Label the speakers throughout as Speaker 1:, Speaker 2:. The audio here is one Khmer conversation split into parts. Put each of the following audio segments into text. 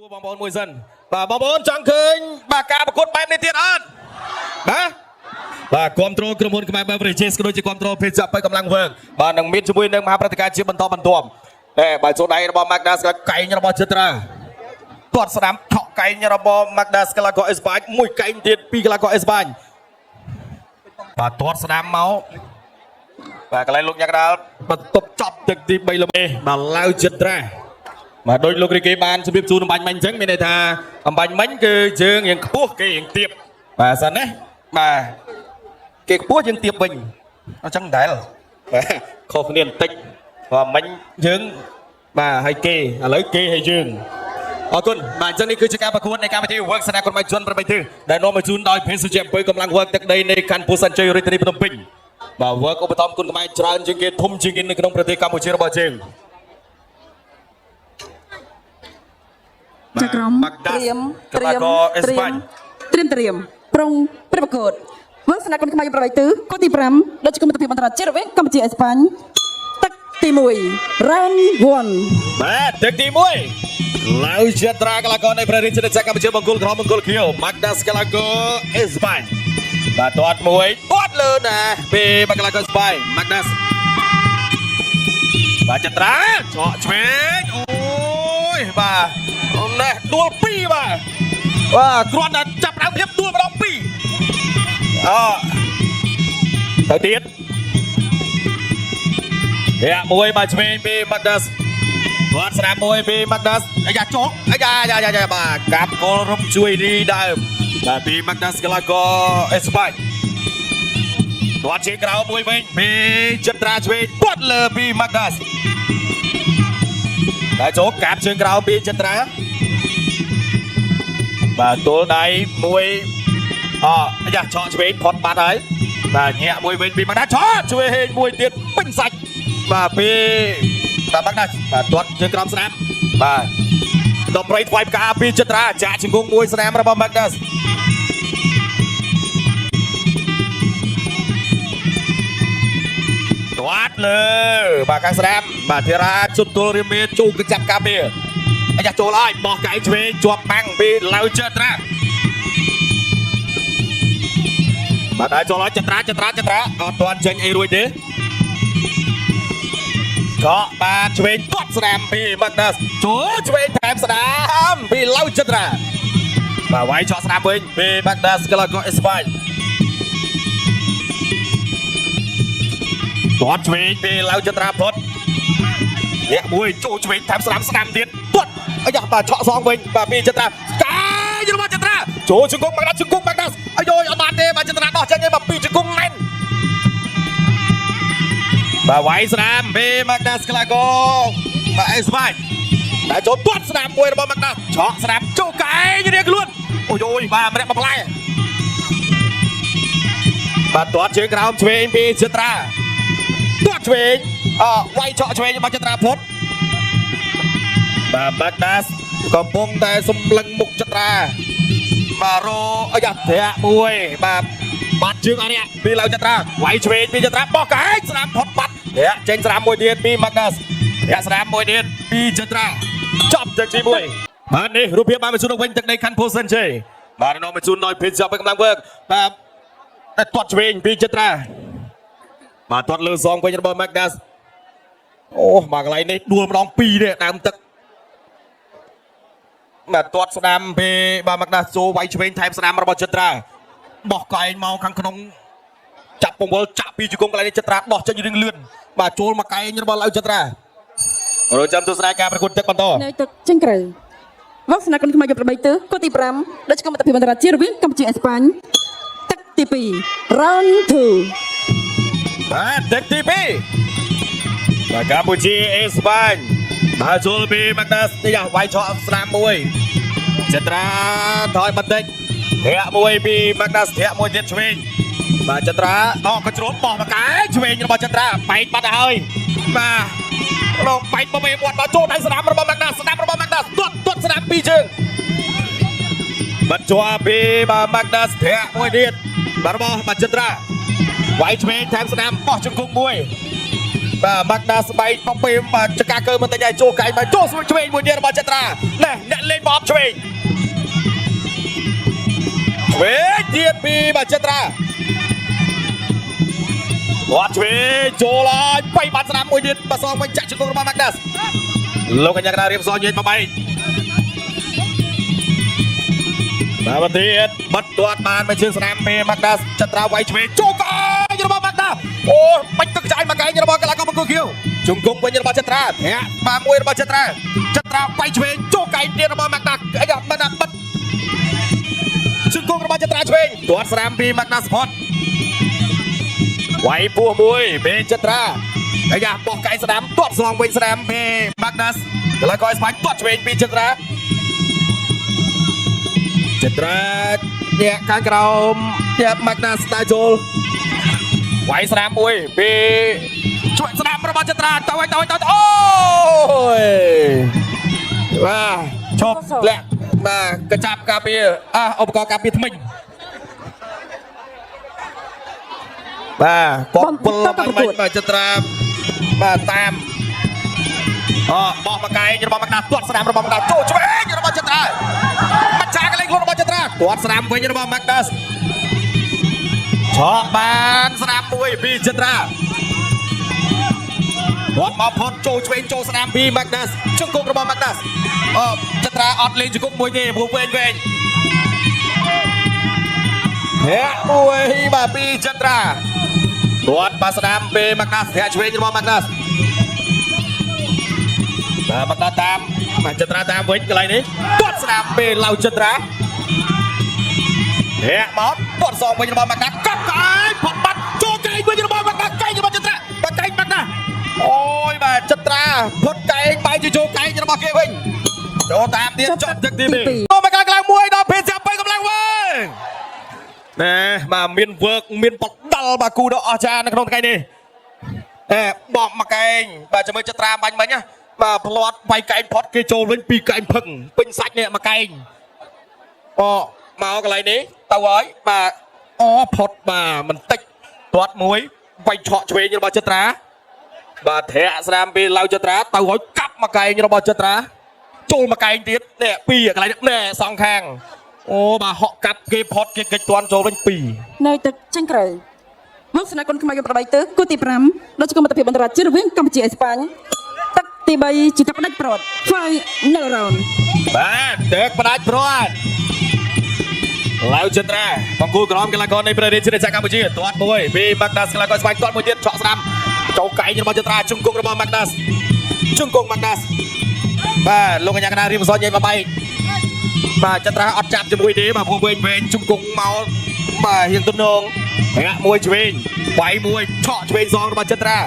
Speaker 1: บองบอลมวยสันบองบอลจังคืนการประกวดแบบในเตียนอันนะความโตรกระมวลกระแมบริเชสก็โดยจะความโตรเพชรไปกำลังเวิร์กหนังมิตรช่วยหนึ่งมหาปฏิการเชียบรรทอบรรทวมบาโซไนระบอมักดัสกับไก่ระบอเชตราตรวจสนามเถาะไก่ระบอมักดัสกับลาโกเอสบานมวยไก่เตียนปีกับลาโกเอสบานตรวจสนามเมาส์กระไรลูกยักษ์ดาวตบจับจากทีมใบลมมาลาวเชตรามาโดยลูกรีเกบานสมิบซูนบันมันจังไม่ได้ท่าบันมันคือเชิงอย่างพวกเกี่ยงเตียบสันนะเกี่ยงพวกยังเตียบbìnhจังได้หรอข้อคะแนนติ๊กว่ามันเชิงให้เกย์lấyเกย์ให้เชิงคุณจังนี่คือการประกวดในการไปที่เวิร์กสนามคนมาชวนประไปที่ได้น้องมาชวนโดยเพชรเจมป์กำลังเวิร์กจากในการปูสันเจริญในปฐมปิงเวิร์กอุปถัมภ์คุณมาจราจึงเกทุ่มจึงกินในขนมประเทศกัมพูชีระบาดเชิง
Speaker 2: จะกรมเตรียมปรุงประกวดเมื่อสนามคนขมายประวัติตื้อก็ตีพรำเราจะกุมตะเพียบอันตรายเจรเวกัมพูชีเอสปันตักตีมวยรันวัน
Speaker 1: ตักตีมวยลาวเชตรากลากรในประเทศจีนจากกัมพูชีบังกุลครอมบังกุลเขียวมักดัสกลากรเอสปันตอดมวยตอดเลยนะเปบังกลากรเอสปันมักดัสเชตราเจาะเชงโอ้ยเนี่ยตัวปีกรอนจับเอาเพียบตัวมาดองปีเตียนมวยมาชเมนปีมักดัสวัดสนามมวยปีมักดัสอย่าโจ๊กอย่ากับโกรมช่วยดีได้ปีมักดัสกลาโกเอสปายวัดเชียงกราวมวยเป็นปีจัตราชเวทปวดเลยปีมักดัสได้โจ๊กกับเชียงกราวปีจัตราตัวไหนมวยอยากชอช่วยพอดบาดไหนเงี้ยมวยเป็นปีมักดัสชอช่วยมวยเตียนปิ้งสักปีมักดัสตัวเชียงกราวสนามดอมไรท์ไฟกาปีจัตราจ่าชิงกงมวยสนามระบำมักดัสวัดเลยการแสดงเทราชุดตัวเรียมจูกระจับกาเบียอยากโจไล่บอกไก่ช่วยจวบปังปีเลาเจตราได้โจไล่เจตราตัวเจงไอรุ่ยดิก็มาช่วยกดแสดงปีมักดัสช่วยแถมแสดงปีเลาเจตราไว้ชอแสดงปีมักดัสก็แล้วก็เอสปายตัวช่วยปีเลาเจตราพดเนี่ยมวยช่วยแถมแสดงเดียดตัวอยากมาเฉาะซองเป็นปีเจตรากายยันมาเจตราชิงกุ้งมักดัสโยเอาบาดเดมาเจตราต่อเจงมาปีชิงกุ้งแมนไว้สนามปีมักดัสกลาโกเอสไบแต่โจตัวสนามมวยระบมักดัสเฉาะสนามโจไก่ยังเรียกล้วนโอ้ยมาไม่ได้มาพลายตัวเชียงกราวช่วยปีเจตราตัวช่วยไว้เฉาะช่วยมาเจตราพดมักดัสก็ปงแต่สมลังมุกจัตราโรอยากเตะมวยบัดจึงอันเนี้ยปีเราจัตราไหวเชวนปีจัตราบอกไก่สนามพดปัดเจงสนามมวยเดียนปีมักดัสสนามมวยเดียนปีจัตราจับจากจีมวยนี่รูปเพียบมาเป็นชุดนักวิ่งจากในคันโพสันเชย์น้องเป็นชุดน้อยเพชรจะไปกำลังเบิกแต่ตัวเชวนปีจัตราตัวเลือดซองไปยันบอลมักดัสโอ้มาอะไรในดวงน้องปีเนี่ยตามตึกตัวสนามเบมักดัสโจไว้ช่วยแทนสนามระบบจัตราบอกไก่เมาขังขนมจับปงบอลจับปีจุกงอะไรในจัตราบอกจะยืนเลื่อนโจมาไก่ยันบอลเอาจัตราเราจำตัวสนามการประกวดจักรบอลต่อ
Speaker 2: ในตึกจังเกลือวัคซีนคนขมายประวัติตื้อก็ตีพรำเราจะกุมตะเพียบอันตรายเจรเวกัมพูชีเอสปันตักตีปีรันทู
Speaker 1: ตักตีปีกัมพูชีเอสปันโจลปีมักดัสนี่ไว้ชอสนามมวยจัตราถอยบันเด็กเทียมวยปีมักดัสเทียมวยเจ็ดชเวงจัตราต่อกระโจมบอกมาไก่ชเวงระบจัตราไปปัดเลยลงไปประเมินวัดมาโจในสนามระบมักดัสตัวสนามปีเชิงบัดจัวปีมักดัสเทียมวยเดียดระบจัตราไว้ชเวงแทนสนามป้อจุงกุงมวย បាទម៉ាក់ដាស្បែកប៉ពេបាទចកាកើមិនតែញ៉ៃចូលកៃមកចូលស្រួយឆ្វេងមួយទៀតរបស់ចត្រាណែអ្នកលេងបបឆ្វេងឆ្វេងទៀតពីបាទចត្រាគាត់ឆ្វេងចូលហើយបៃបាត់ស្នាមមួយទៀតបាទសងវិញចាក់ជង្គង់របស់ម៉ាក់ដាសលោកកញ្ញាកណ្ដាលរៀបសញញ៉ៃបបែកបាទទៀតបាត់ទាត់បានមកជើងស្នាមពេលម៉ាក់ដាសចត្រាវាយឆ្វេងចូលកៃរបស់ម៉ាក់ដាសអូបាច់ទឹកចាយមកកែងរបស់កីឡាករបង្គោលខៀវជង្គង់វិញរបស់ចត្រាញាក់បាទមួយរបស់ចត្រាវាយឆ្វេងចូលកែងទៀតរបស់ម៉ាក់ដាសអីយ៉ាមិនបាត់ជង្គង់របស់ចត្រាឆ្វេងទាត់ស្នាមពីម៉ាក់ដាសផុតវាយពោះមួយពេលចត្រាអីយ៉ាបោះកែងស្នាមទាត់ស្លងវិញស្នាមពេលម៉ាក់ដាសកីឡាករស្បាញ់ទាត់ឆ្វេងពីចត្រាញាក់ខាងក្រោមញាក់ម៉ាក់ដាសតាចូលវាយស្នាមមួយពីជួយស្នាមរបស់ចត្រាទៅអូយបាទឈប់លាក់បាទកញ្ចប់ការពារឧបករណ៍ការពារថ្មិញបាទគាត់ពលបាទចត្រាបាទតាមបោះមកកែងរបស់មកដាទាត់ស្នាមរបស់មកដាចូលឆ្វេងរបស់ចត្រាម្ចាស់កលេងខ្លួនរបស់ចត្រាទាត់ស្នាមវិញរបស់មកដាឆក់បានស្នាមមួយពីចត្រាគាត់មកផុតចូលឆ្វេងចូលស្នាមពីម៉ាក់ដាសជង្គង់របស់ម៉ាក់ដាសចត្រាអត់លេងជង្គង់មួយទេព្រោះវែងហេមួយបាទពីចត្រាគាត់បាស្នាមពីម៉ាក់ដាសធាក់ឆ្វេងរបស់ម៉ាក់ដាសបាទម៉ាក់ដាសតាមបាទចត្រាតាមវិញកន្លែងនេះគាត់ស្នាមពីឡៅចត្រាហេមកគាត់សងវិញរបស់ម៉ាក់ដាសកាត់កាយផុតបាត់ចូលកែងវិញរបស់ម៉ាក់ដាសកែងរបស់ចត្រាបាទកែងម៉ាក់ដាសអូយបាទចត្រាផុតកែងបែរជាចូលកែងរបស់គេវិញចូលតាមទៀតចប់ទឹកទី2មកកន្លងមួយដល់ពេលចាប់បីកម្លាំងវិញណែបាទមានវើកមានបដិលបាទគូដ៏អស្ចារ្យនៅក្នុងថ្ងៃនេះបកមកកែងបាទជាមួយចត្រាបាញ់មិញណាបាទផ្លាត់វាយកែងផុតគេចូលវិញពីកែងផឹងពេញសាច់នេះមកកែងមកកន្លែងនេះទៅហើយបាទផុតបាទបន្តិចទាត់មួយវាយឆក់ឆ្វេងរបស់ចត្រាបាទធាក់ស្នាមពីឡៅចត្រាទៅហើយកាប់មកកែងរបស់ចត្រាចូលមកកែងទៀតនេះពីកន្លែងនេះសងខាងអូបាទហក់កាប់គេផុតគេកិច្ចទាន់ចូលវិញ2
Speaker 2: នៅទឹកចាញ់ក្រៅមកស្នាគុនខ្មែរប្របីទៅគូទី5ដល់ជុំមិត្តភាពអន្តរជាតិរវាងកម្ពុជាអេស្ប៉ាញទឹកទី3ជាទឹកផ្ដាច់ប្រត់ Final Round
Speaker 1: បាទទឹកផ្ដាច់ប្រត់ឡៅចត្រាបង្គោលក្រមកីឡាករនៃប្រទេសជាតិកម្ពុជាទាត់មួយពីម៉ាក់ដាសកីឡាករស្បែកទាត់មួយទៀតឆក់ស្នាមចូលកែងរបស់ចត្រាជង្គង់របស់ម៉ាក់ដាសជង្គង់ម៉ាក់ដាសបាទលោកកញ្ញាកណ្ដាលរៀបសញញ៉ៃបបែកបាទចត្រាអត់ចាប់ជាមួយទេបាទព្រោះវែងជង្គង់មកបាទរៀងទំនងហាក់មួយឆ្វេងវាយមួយឆក់ឆ្វេងសងរបស់ចត្រា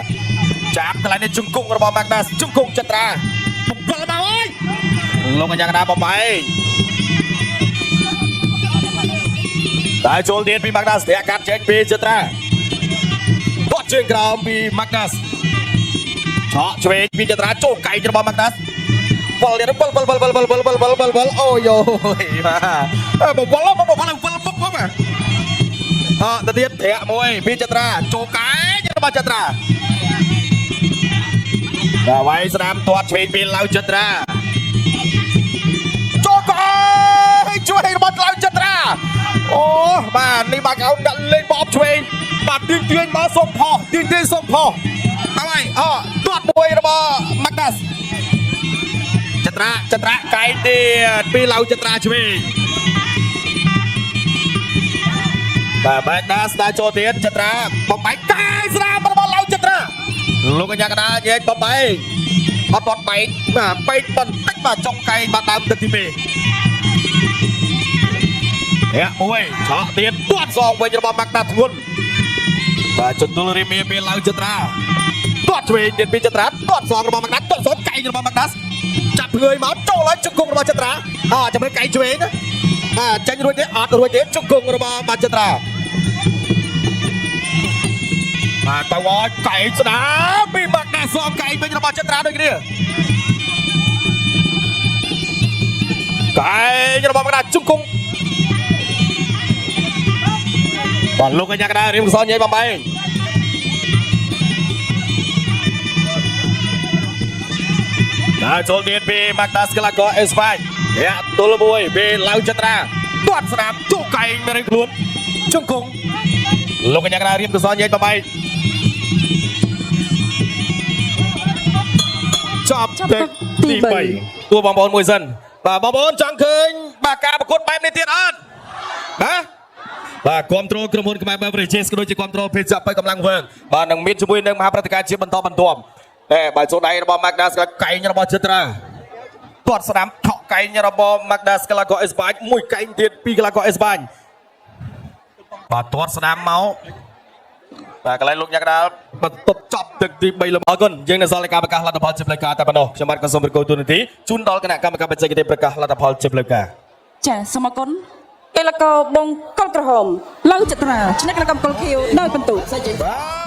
Speaker 1: ចាប់កន្លែងនេះជង្គង់របស់ម៉ាក់ដាសជង្គង់ចត្រាបង្វិលមកអើយលោកកញ្ញាកណ្ដាលបបែកតែចូលទៀតពីម៉ាក់ដាសតែកាត់ចេញពីចត្រាគាត់ជើងក្រោមពីម៉ាក់ដាសឆក់ឆ្វេងពីចត្រាចូលកែងរបស់ម៉ាក់ដាសបលទៀតបលអូយយោបាទបលទៅទៀតធាក់មួយពីចត្រាចូលកែងរបស់ចត្រាបាទវាយស្នាមទាត់ឆ្វេងពីឡៅចត្រាចូលកែងជួយរបស់ឡៅចត្រាអូបាទនេះបាក់អោនដាក់លេងបបឆ្វេងបាទទាញមកសុំផុសទាញសុំផុសហើយទាត់មួយរបស់ម៉ាក់ដាសចត្រាកែងទៀតពីឡៅចត្រាឆ្វេងបាទម៉ាក់ដាសដាក់ចូលទៀតចត្រាបំបែកកែងស្នាមរបស់ឡៅចត្រាលោកកញ្ញាកណ្ដាលញែកបំបែកអត់បត់បែកបាទបែកបន្តិចបាទចុងកែងបាទដើមទឹកទី2ហាក់មួយឆក់ទៀតទាត់សងវិញរបស់ម៉ាក់ដាធ្ងន់បាទចន្ទុលរីមៀពីឡៅចត្រាទាត់ឆ្វេងទៀតពីចត្រាទាត់សងរបស់ម៉ាក់ដាទាត់សងកែងរបស់ម៉ាក់ដាចាប់ភឿយមកចូលហើយជង្គង់របស់ចត្រាចាំមើលកែងឆ្វេងចាញ់រួចទេអត់រួចទេជង្គង់របស់បាទចត្រាបាទទៅឲ្យកែងស្ដាប់ពីម៉ាក់ដាសងកែងវិញរបស់ចត្រាដូចគ្នាកែងរបស់ម៉ាក់ដាជង្គង់បាទលោកកញ្ញាកណ្ដាលរៀបសញញ៉ៃបំបែង ហើយចូលទៀតពី Magda Skalago អេស្ប៉ាញយ៉ាទល់មួយពីឡៅចត្រាទាត់ស្នាមជក់កែងមានខ្លួនជង្គង់លោកកញ្ញាកណារៀបកសលញែកបបៃចប់ទឹកទី3ទោះបងប្អូនមួយសិនបាទបងប្អូនចង់ឃើញបាទការប្រកួតបែបនេះទៀតអត់ណាបាទគ្រប់គ្រងក្រុមហ៊ុនខ្មែរ Beverages ក៏ដូចជាគ្រប់គ្រងភេសជ្ជៈបើកម្លាំងវើងបាទនឹងមានជាមួយនឹងមហាព្រឹត្តិការណ៍ជាបន្តបន្ទាប់តែបាទចូលដៃរបស់ Magda Skalago កែងរបស់ចិត្រាទាត់ស្នាមថក់កែងរបស់ Magda Skalago អេស្ប៉ាញមួយកែងទៀតពី Skalago អេស្ប៉ាញបាទទាត់ស្នាមមកបាទកន្លែងលោកញ៉ាក់ដាល់បន្ទប់ចប់ទឹកទី3លំអរគុណយើងនៅសល់តែការប្រកាសលទ្ធផលជាផ្លូវការតែប៉ុណ្ណោះខ្ញុំបាទក៏សូមប្រកួតទូនាទីជូនដល់គណៈកម្មការបច្ចេកទេសប្រកាសលទ្ធផលជាផ្លូវការ
Speaker 2: ចាសូមអរគុណកីឡាករបងកុលក្រហមឡៅចត្រាឈ្នះកីឡាករកុលខៀវដោយពិន្ទុសាច់ជ័យ
Speaker 1: បាទ